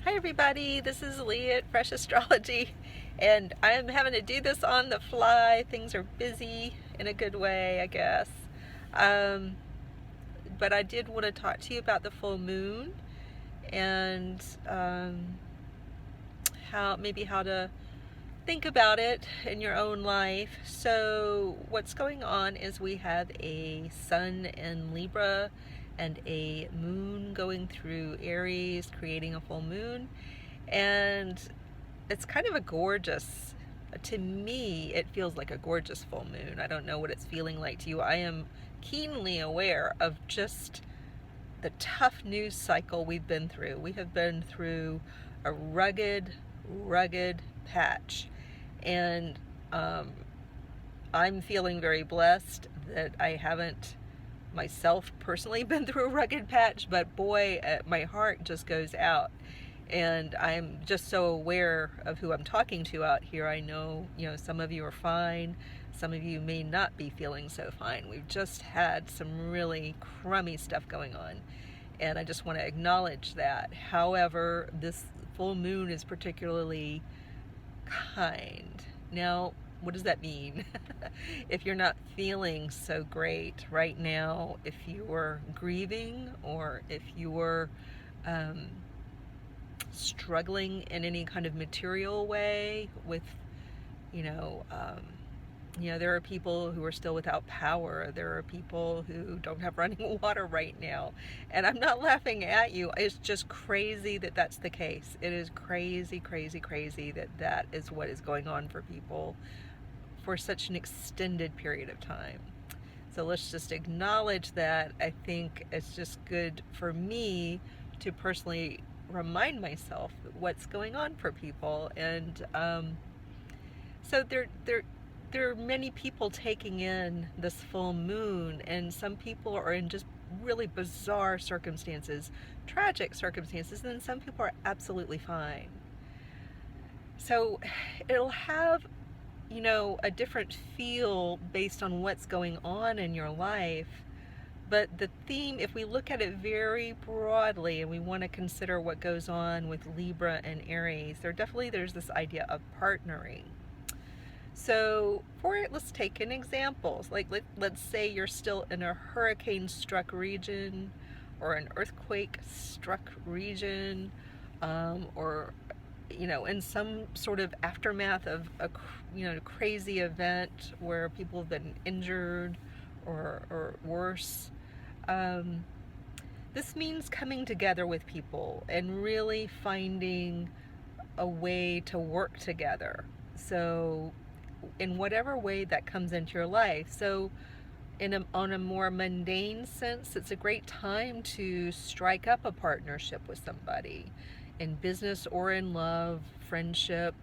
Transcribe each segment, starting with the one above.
Hi everybody, this is Lee at Fresh Astrology, and I'm having to do this on the fly. Things are busy in a good way, I guess. Um, but I did want to talk to you about the full moon and how to think about it in your own life. So what's going on is we have a sun in Libra and a moon going through Aries, creating a full moon. And it's kind of a gorgeous, to me it feels like a gorgeous full moon. I don't know what it's feeling like to you. I am keenly aware of just the tough news cycle we've been through. We have been through a rugged patch, and um, I'm feeling very blessed that I haven't myself personally been through a rugged patch, but boy, my heart just goes out. And I'm just so aware of who I'm talking to out here. I know, some of you are fine. Some of you may not be feeling so fine. We've just had some really crummy stuff going on. And I just want to acknowledge that. However, this full moon is particularly kind. Now, what does that mean? If you're not feeling so great right now, if you're grieving or if you're um, struggling in any kind of material way with, you know, um, there are people who are still without power. There are people who don't have running water right now. And I'm not laughing at you. It's just crazy that that's the case. It is crazy, crazy, crazy that that is what is going on for people for such an extended period of time. So let's just acknowledge that. I think it's just good for me to personally remind myself what's going on for people. And so there are many people taking in this full moon, and some people are in just really bizarre circumstances, tragic circumstances, and then some people are absolutely fine. So it'll have, a different feel based on what's going on in your life. But the theme, if we look at it very broadly and we want to consider what goes on with Libra and Aries, there's this idea of partnering. So for it, let's take an example. Like let's say you're still in a hurricane struck region or an earthquake struck region, or in some sort of aftermath of a crazy event where people have been injured or worse. Um, this means coming together with people and really finding a way to work together. So in whatever way that comes into your life. So on a more mundane sense, it's a great time to strike up a partnership with somebody in business or in love, friendship,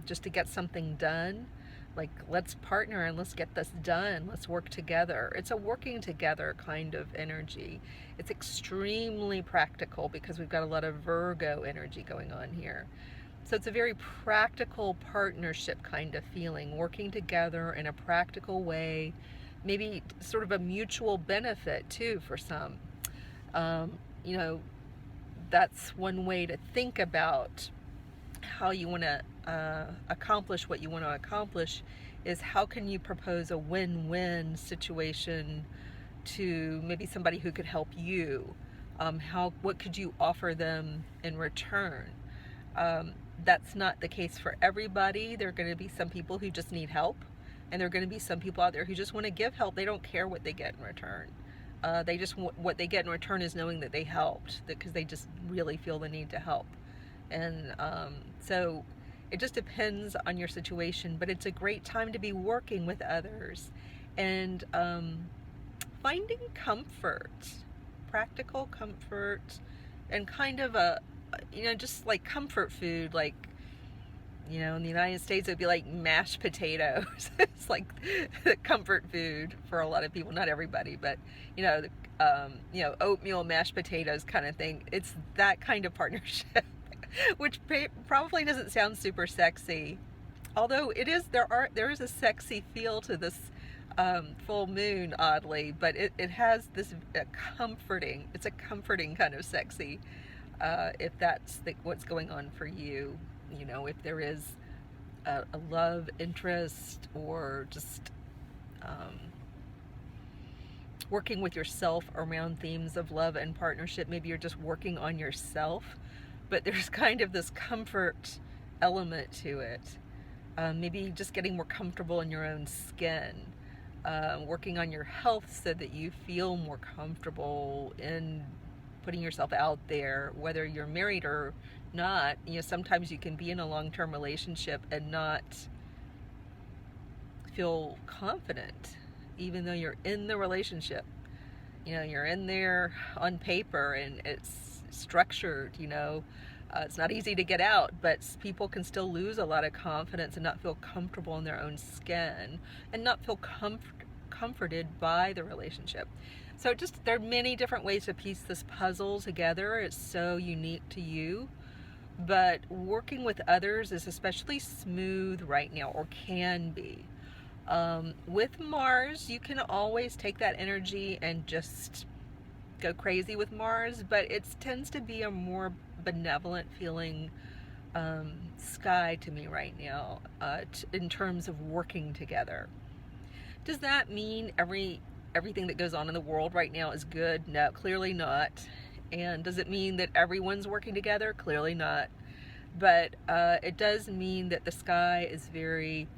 just to get something done. Like, let's partner and let's get this done. Let's work together. It's a working together kind of energy. It's extremely practical because we've got a lot of Virgo energy going on here. So it's a very practical partnership kind of feeling, working together in a practical way, maybe sort of a mutual benefit too for some. Um, you know, that's one way to think about how you want to accomplish what you want to accomplish, is how can you propose a win-win situation to maybe somebody who could help you. What could you offer them in return? That's not the case for everybody. There are going to be some people who just need help, and there are going to be some people out there who just want to give help. They don't care what they get in return. They just what they get in return is knowing that they helped, because they just really feel the need to help. And so it just depends on your situation, but it's a great time to be working with others and finding comfort, practical comfort, and kind of just like comfort food, like, in the United States, it'd be like mashed potatoes. It's like comfort food for a lot of people, not everybody, but oatmeal mashed potatoes kind of thing. It's that kind of partnership, which probably doesn't sound super sexy, although there is a sexy feel to this full moon, oddly, but it has this it's a comforting kind of sexy. if that's what's going on for you. You know, if there is a love interest, or just working with yourself around themes of love and partnership. Maybe you're just working on yourself, but there's kind of this comfort element to it. Maybe just getting more comfortable in your own skin, working on your health so that you feel more comfortable in putting yourself out there, whether you're married or not. You know, sometimes you can be in a long-term relationship and not feel confident, even though you're in the relationship. You know, you're in there on paper and it's structured, you know. It's not easy to get out, but people can still lose a lot of confidence and not feel comfortable in their own skin, and not feel comforted by the relationship. So just, there are many different ways to piece this puzzle together. It's so unique to you. But working with others is especially smooth right now, or can be. With Mars, you can always take that energy and just go crazy with Mars, but it tends to be a more benevolent feeling sky to me right now, in terms of working together. Does that mean everything that goes on in the world right now is good? No, clearly not. And does it mean that everyone's working together? Clearly not. But it does mean that the sky is very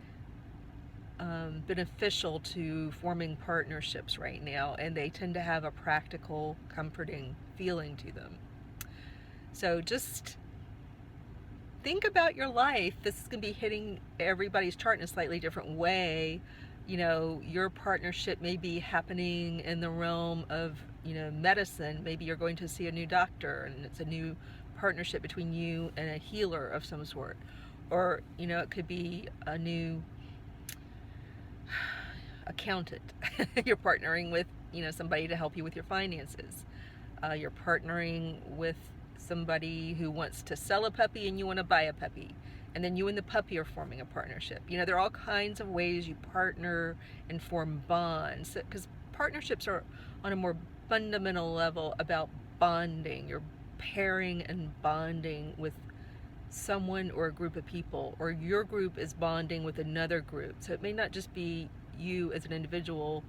beneficial to forming partnerships right now, and they tend to have a practical, comforting feeling to them. So just think about your life. This is going to be hitting everybody's chart in a slightly different way. You know, your partnership may be happening in the realm of, you know, medicine. Maybe you're going to see a new doctor and it's a new partnership between you and a healer of some sort. Or, you know, it could be a new accountant. You're partnering with, you know, somebody to help you with your finances. You're partnering with somebody who wants to sell a puppy and you want to buy a puppy. And then you and the puppy are forming a partnership. You know, there are all kinds of ways you partner and form bonds, because partnerships are on a more fundamental level about bonding. You're pairing and bonding with someone or a group of people, or your group is bonding with another group. So it may not just be you as an individual,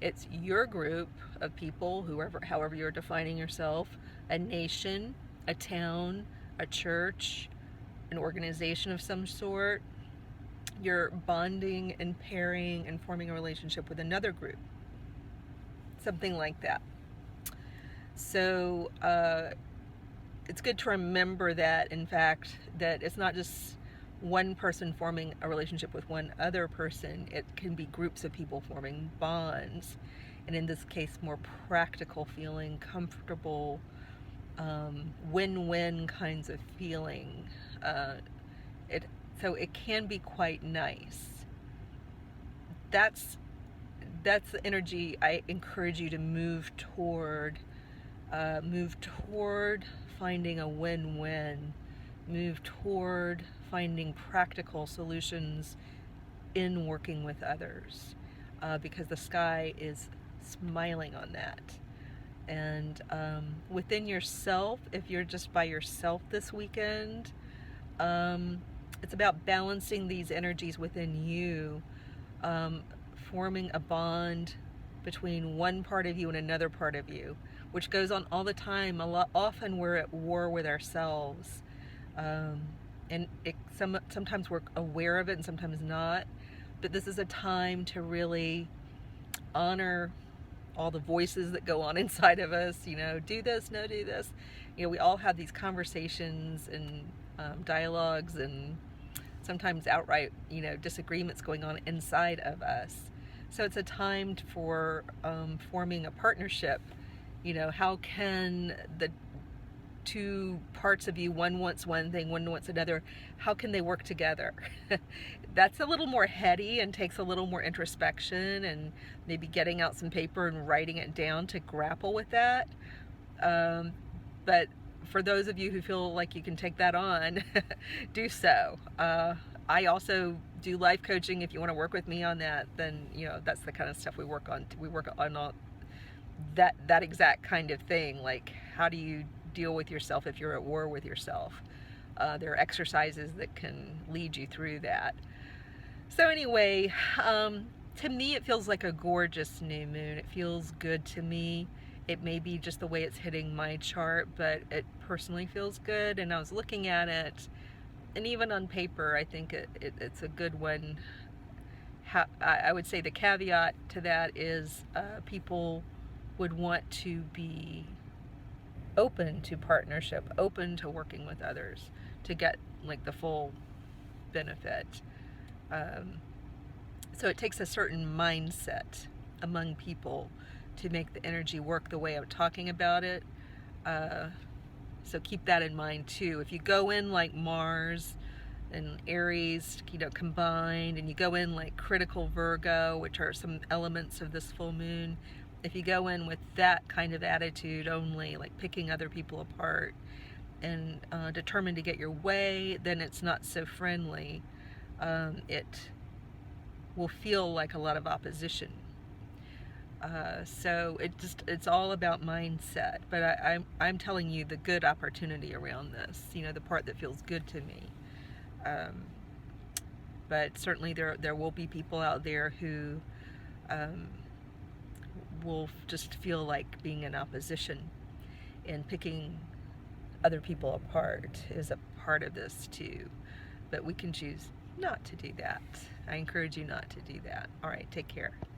it's your group of people, however you're defining yourself, a nation, a town, a church, an organization of some sort. You're bonding and pairing and forming a relationship with another group, something like that. So it's good to remember that, in fact, that it's not just one person forming a relationship with one other person. It can be groups of people forming bonds, and in this case, more practical feeling, comfortable, win-win kinds of feeling. So it can be quite nice. That's the energy I encourage you to move toward. Move toward finding a win-win. Move toward finding practical solutions in working with others, because the sky is smiling on that. And within yourself, if you're just by yourself this weekend, it's about balancing these energies within you, forming a bond between one part of you and another part of you, which goes on all the time. Often we're at war with ourselves, and sometimes we're aware of it and sometimes not. But this is a time to really honor all the voices that go on inside of us. You know, do this, no, do this. You know, we all have these conversations and dialogues, and sometimes outright, you know, disagreements going on inside of us. So it's a time for forming a partnership. You know, how can the two parts of you, one wants one thing, one wants another, how can they work together? That's a little more heady and takes a little more introspection, and maybe getting out some paper and writing it down to grapple with that. But for those of you who feel like you can take that on, do so. I also do life coaching. If you want to work with me on that, then, you know, that's the kind of stuff we work on. We work on all that exact kind of thing. Like, how do you deal with yourself if you're at war with yourself. There are exercises that can lead you through that. So anyway, to me it feels like a gorgeous new moon. It feels good to me. It may be just the way it's hitting my chart, but it personally feels good. And I was looking at it, and even on paper, I think it's a good one. I would say the caveat to that is people would want to be open to partnership, open to working with others to get like the full benefit. So it takes a certain mindset among people to make the energy work the way I'm talking about it. So keep that in mind too. If you go in like Mars and Aries, combined, and you go in like critical Virgo, which are some elements of this full moon, if you go in with that kind of attitude only, like picking other people apart and determined to get your way, then it's not so friendly. It will feel like a lot of opposition. So it's all about mindset. But I'm telling you the good opportunity around this, the part that feels good to me. But certainly there will be people out there who will just feel like being in opposition, and picking other people apart is a part of this too. But we can choose not to do that. I encourage you not to do that. All right, take care.